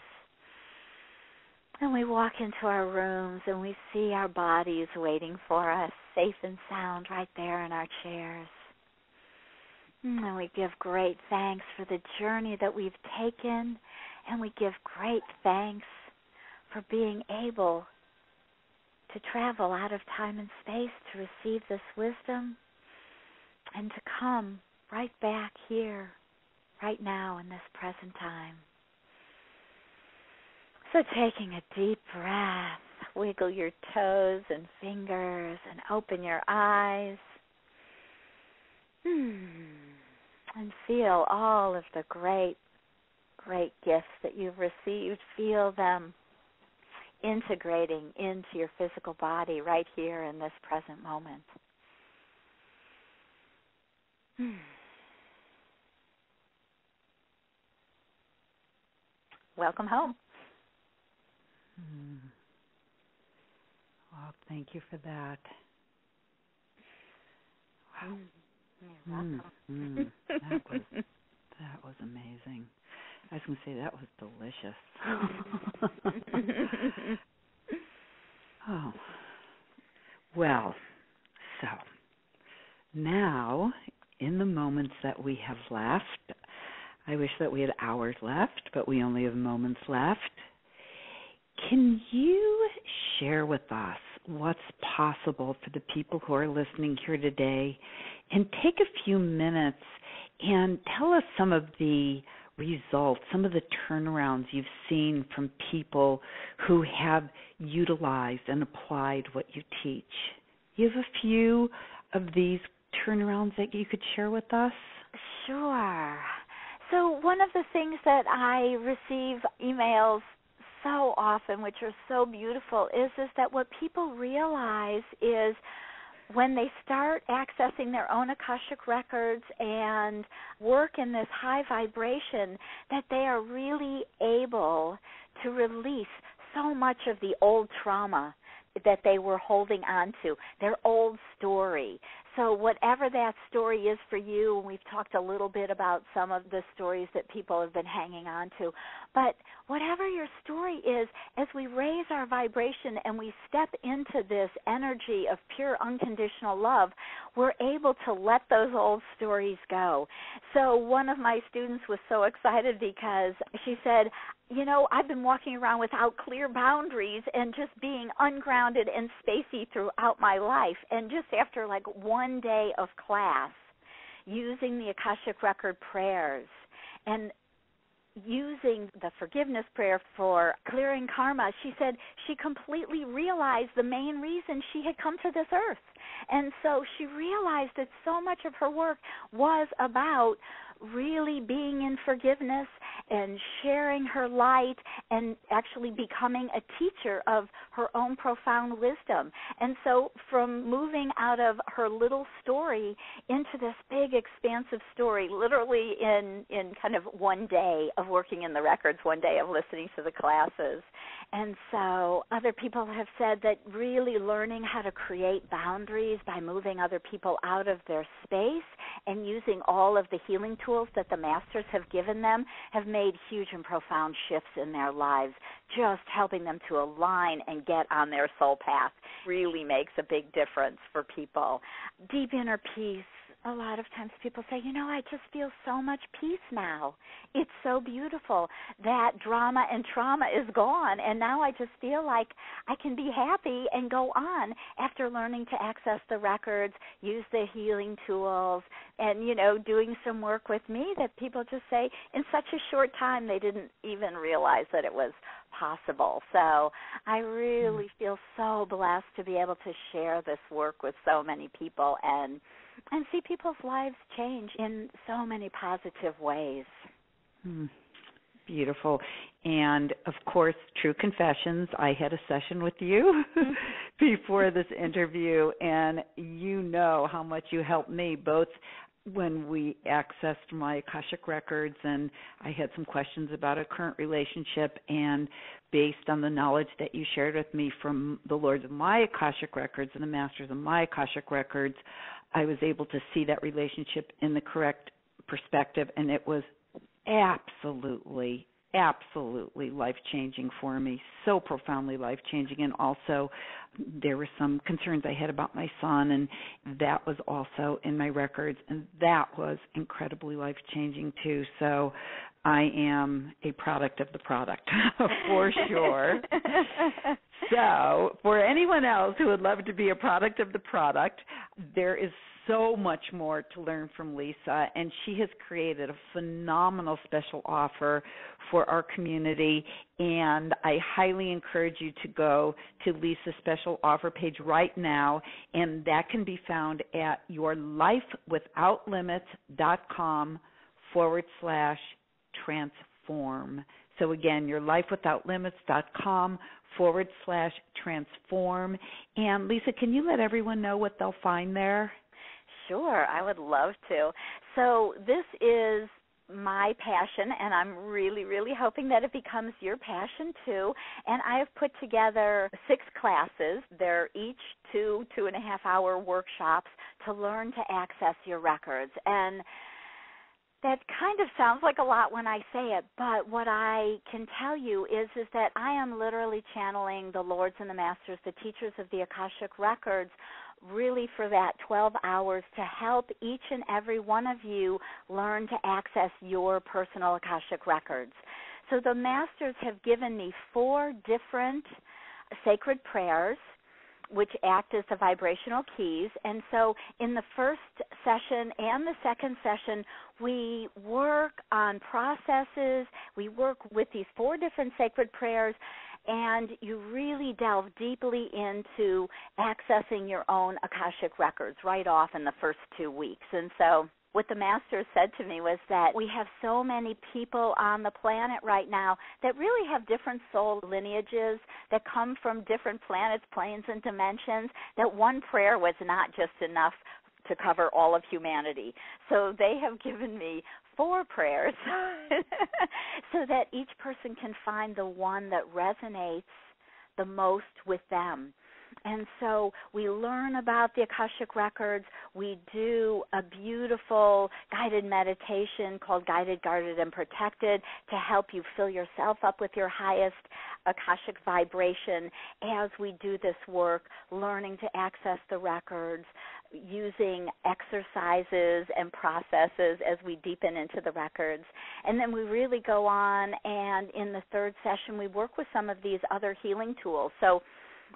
And we walk into our rooms, and we see our bodies waiting for us, safe and sound, right there in our chairs. And we give great thanks for the journey that we've taken, and we give great thanks for being able to travel out of time and space to receive this wisdom and to come right back here, right now in this present time. So taking a deep breath, wiggle your toes and fingers and open your eyes. And feel all of the great gifts that you've received. Feel them integrating into your physical body right here in this present moment. Welcome home. Well, thank you for that. Wow. You're welcome. That was amazing. I was going to say that was delicious. Oh. Well, so now in the moments that we have left, I wish that we had hours left, but we only have moments left. Can you share with us what's possible for the people who are listening here today, and take a few minutes and tell us some of the results, some of the turnarounds you've seen from people who have utilized and applied what you teach? You have a few of these turnarounds that you could share with us? Sure. So one of the things that I receive emails so often, which are so beautiful, is that what people realize is when they start accessing their own Akashic Records and work in this high vibration, that they are really able to release so much of the old trauma that they were holding on to, their old story. So whatever that story is for you, and we've talked a little bit about some of the stories that people have been hanging on to, but whatever your story is, as we raise our vibration and we step into this energy of pure unconditional love, we're able to let those old stories go. So one of my students was so excited because she said, you know, I've been walking around without clear boundaries and just being ungrounded and spacey throughout my life. And just after like one day of class, using the Akashic Record prayers and using the forgiveness prayer for clearing karma, she said she completely realized the main reason she had come to this earth. And so she realized that so much of her work was about really being in forgiveness and sharing her light and actually becoming a teacher of her own profound wisdom. And so from moving out of her little story into this big expansive story, literally in kind of one day of working in the records, one day of listening to the classes. And so other people have said that really learning how to create boundaries by moving other people out of their space and using all of the healing tools that the masters have given them have made huge and profound shifts in their lives. Just helping them to align and get on their soul path really makes a big difference for people. Deep inner peace. A lot of times people say, you know, I just feel so much peace now. It's so beautiful. That drama and trauma is gone, and now I just feel like I can be happy and go on after learning to access the records, use the healing tools, and, you know, doing some work with me that people just say in such a short time they didn't even realize that it was possible. So I really feel so blessed to be able to share this work with so many people and see people's lives change in so many positive ways. Beautiful. And, of course, true confessions, I had a session with you before this interview, and you know how much you helped me, both when we accessed my Akashic Records and I had some questions about a current relationship, and based on the knowledge that you shared with me from the Lords of my Akashic Records and the Masters of my Akashic Records, I was able to see that relationship in the correct perspective, and it was absolutely life-changing for me, so profoundly life-changing. And also there were some concerns I had about my son, and that was also in my records, and that was incredibly life-changing too. So I am a product of the product for sure. So for anyone else who would love to be a product of the product, there is so much more to learn from Lisa, and she has created a phenomenal special offer for our community, and I highly encourage you to go to Lisa's special offer page right now, and that can be found at yourlifewithoutlimits.com/transform. So again, yourlifewithoutlimits.com/transform. And Lisa, can you let everyone know what they'll find there? Sure, I would love to. So this is my passion, and I'm really, really hoping that it becomes your passion too. And I have put together 6 classes. They're each 2.5-hour workshops to learn to access your records. And that kind of sounds like a lot when I say it, but what I can tell you is that I am literally channeling the Lords and the Masters, the teachers of the Akashic Records, really for that 12 hours to help each and every one of you learn to access your personal Akashic Records. So the Masters have given me 4 different sacred prayers which act as the vibrational keys. And so in the first session and the second session, we work on processes. We work with these 4 different sacred prayers, and you really delve deeply into accessing your own Akashic Records right off in the first 2 weeks. And so what the Masters said to me was that we have so many people on the planet right now that really have different soul lineages that come from different planets, planes, and dimensions, that one prayer was not just enough to cover all of humanity. So they have given me 4 prayers so that each person can find the one that resonates the most with them. And so we learn about the Akashic Records. We do a beautiful guided meditation called Guided, Guarded, and Protected to help you fill yourself up with your highest Akashic vibration as we do this work, learning to access the records, using exercises and processes as we deepen into the records. And then we really go on, and in the third session, we work with some of these other healing tools. So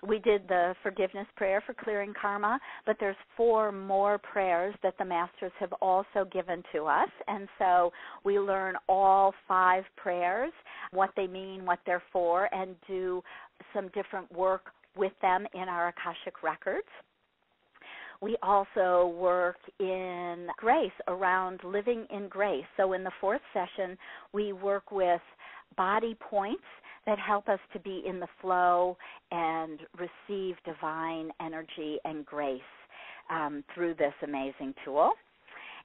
we did the forgiveness prayer for clearing karma, but there's 4 more prayers that the masters have also given to us. And so we learn all 5 prayers, what they mean, what they're for, and do some different work with them in our Akashic Records. We also work in grace, around living in grace. So in the 4th session, we work with body points that help us to be in the flow and receive divine energy and grace through this amazing tool.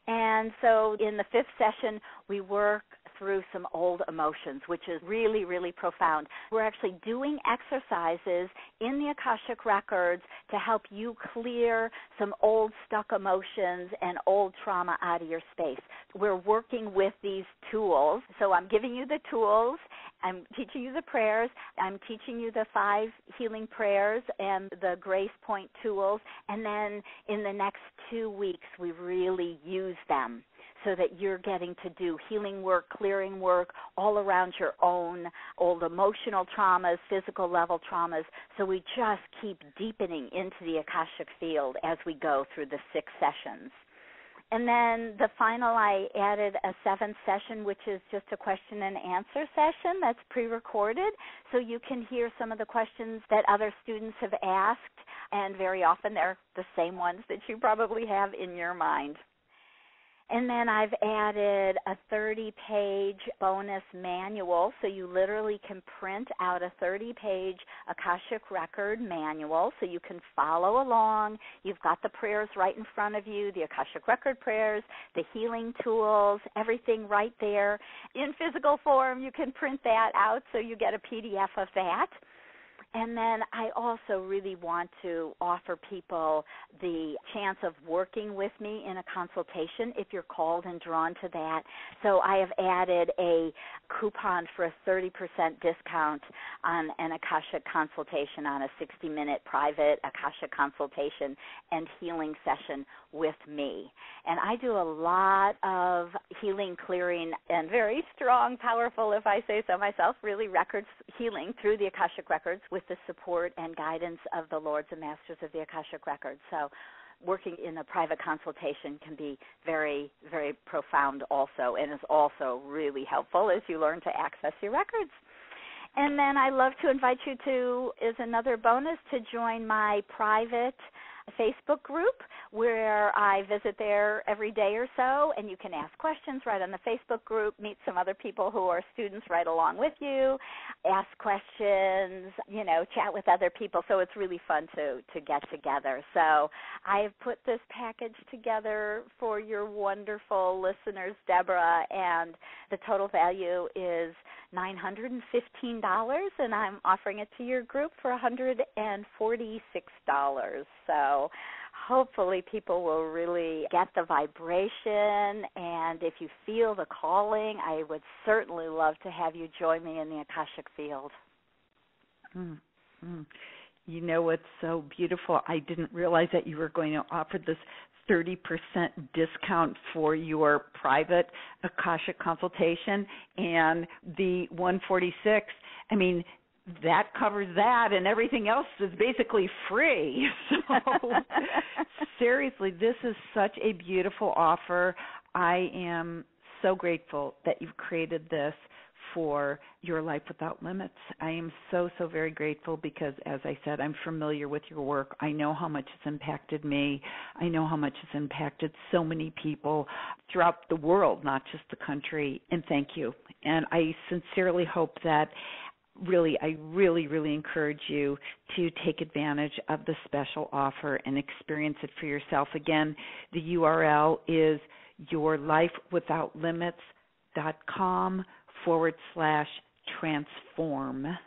And so in the 5th session, we work through some old emotions, which is really, really profound. We're actually doing exercises in the Akashic Records to help you clear some old stuck emotions and old trauma out of your space. We're working with these tools. So I'm giving you the tools. I'm teaching you the prayers. I'm teaching you the 5 healing prayers and the Grace Point tools. And then in the next 2 weeks, we really use them so that you're getting to do healing work, clearing work all around your own old emotional traumas, physical level traumas. So we just keep deepening into the Akashic field as we go through the 6 sessions. And then the final, I added a 7th session, which is just a question and answer session that's pre-recorded, so you can hear some of the questions that other students have asked, and very often they're the same ones that you probably have in your mind. And then I've added a 30-page bonus manual, so you literally can print out a 30-page Akashic Record manual so you can follow along. You've got the prayers right in front of you, the Akashic Record prayers, the healing tools, everything right there. In physical form, you can print that out so you get a PDF of that. And then I also really want to offer people the chance of working with me in a consultation if you're called and drawn to that. So I have added a coupon for a 30% discount on an Akashic consultation, on a 60-minute private Akashic consultation and healing session with me. And I do a lot of healing, clearing, and very strong, powerful, if I say so myself, really records healing through the Akashic Records with the support and guidance of the Lords and Masters of the Akashic Records. So working in a private consultation can be very, very profound also, and is also really helpful as you learn to access your records. And then I love to invite you to, as another bonus, to join my private Facebook group where I visit there every day or so, and you can ask questions right on the Facebook group, meet some other people who are students right along with you, ask questions, chat with other people. So it's really fun to get together. So I've put this package together for your wonderful listeners, Deborah, and the total value is $915, and I'm offering it to your group for $146. So hopefully people will really get the vibration, and if you feel the calling, I would certainly love to have you join me in the Akashic field. Mm-hmm. You know what's so beautiful? I didn't realize that you were going to offer this 30% discount for your private Akashic consultation, and the 146, I mean, that covers that, and everything else is basically free. So seriously, this is such a beautiful offer. I am so grateful that you've created this for your Life Without Limits. I am so, so very grateful because, as I said, I'm familiar with your work. I know how much it's impacted me. I know how much it's impacted so many people throughout the world, not just the country, and thank you. And I sincerely hope that I really encourage you to take advantage of the special offer and experience it for yourself. Again, the URL is yourlifewithoutlimits.com/transform.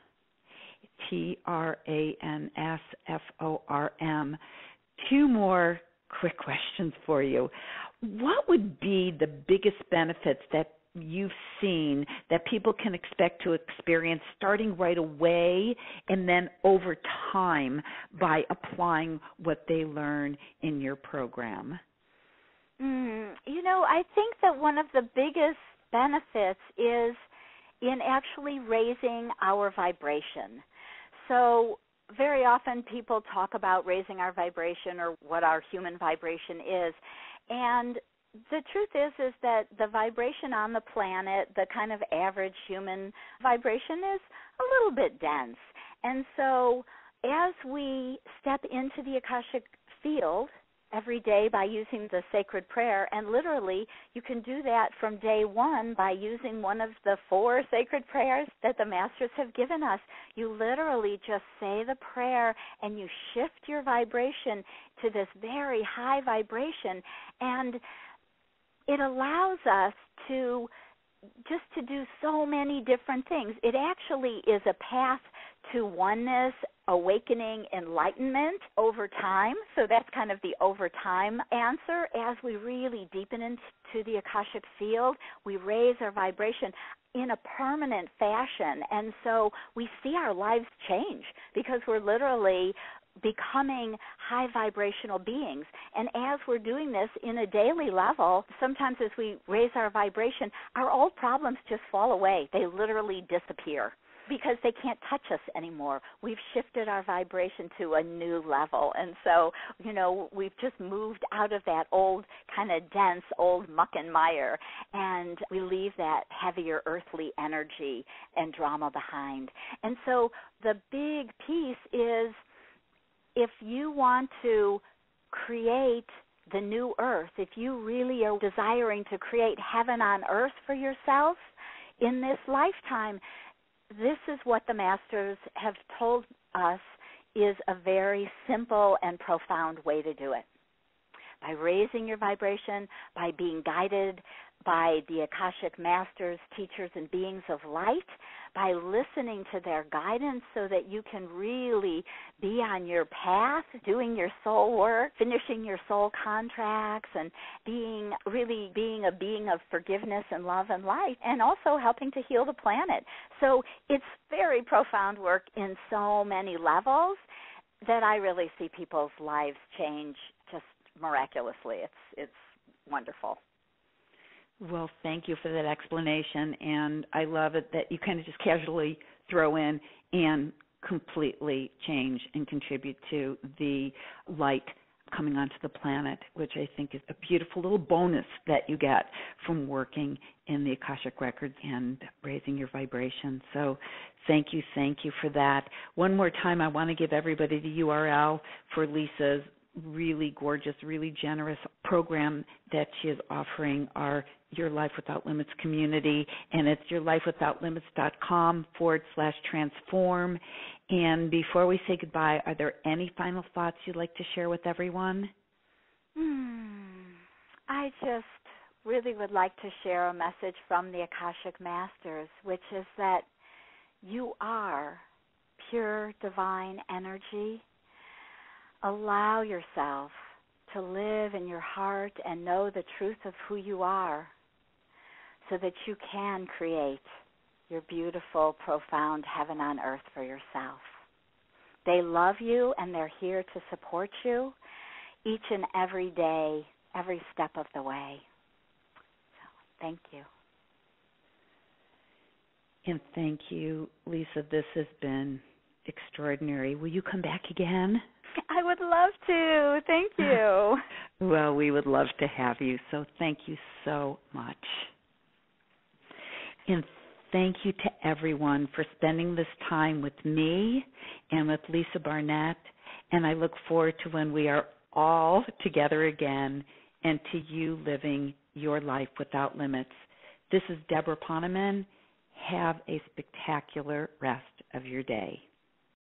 TRANSFORM. Two more quick questions for you. What would be the biggest benefits that you've seen that people can expect to experience starting right away and then over time by applying what they learn in your program? I think that one of the biggest benefits is in actually raising our vibration. So very often people talk about raising our vibration or what our human vibration is. And the truth is that the vibration on the planet, the kind of average human vibration, is a little bit dense. And so as we step into the Akashic field every day by using the sacred prayer, and literally you can do that from day one by using one of the 4 sacred prayers that the Masters have given us. You literally just say the prayer and you shift your vibration to this very high vibration, and it allows us to do so many different things. It actually is a path to oneness, awakening, enlightenment over time. So that's kind of the over time answer. As we really deepen into the Akashic field, we raise our vibration in a permanent fashion. And so we see our lives change because we're literally becoming high vibrational beings. And as we're doing this in a daily level, sometimes as we raise our vibration, our old problems just fall away. They literally disappear because they can't touch us anymore. We've shifted our vibration to a new level. And so, we've just moved out of that old kind of dense, old muck and mire, and we leave that heavier earthly energy and drama behind. And so the big piece is, if you want to create the new earth, if you really are desiring to create heaven on earth for yourself in this lifetime, this is what the Masters have told us is a very simple and profound way to do it. By raising your vibration, by being guided by the Akashic Masters, teachers, and beings of light, by listening to their guidance so that you can really be on your path, doing your soul work, finishing your soul contracts, and being a being of forgiveness and love and light, and also helping to heal the planet. So it's very profound work in so many levels that I really see people's lives change just miraculously. It's wonderful. Well, thank you for that explanation, and I love it that you kind of just casually throw in and completely change and contribute to the light coming onto the planet, which I think is a beautiful little bonus that you get from working in the Akashic Records and raising your vibration. So thank you for that. One more time, I want to give everybody the URL for Lisa's really gorgeous, really generous program that she is offering our Your Life Without Limits community, and it's yourlifewithoutlimits.com/transform. And before we say goodbye, are there any final thoughts you'd like to share with everyone? I just really would like to share a message from the Akashic Masters, which is that you are pure divine energy. Allow yourself to live in your heart and know the truth of who you are so that you can create your beautiful, profound heaven on earth for yourself. They love you and they're here to support you each and every day, every step of the way. So, thank you. And thank you, Lisa. This has been extraordinary. Will you come back again? I would love to. Thank you. Well, we would love to have you, so thank you so much. And thank you to everyone for spending this time with me and with Lisa Barnett, and I look forward to when we are all together again and to you living your life without limits. This is Deborah Poneman. Have a spectacular rest of your day.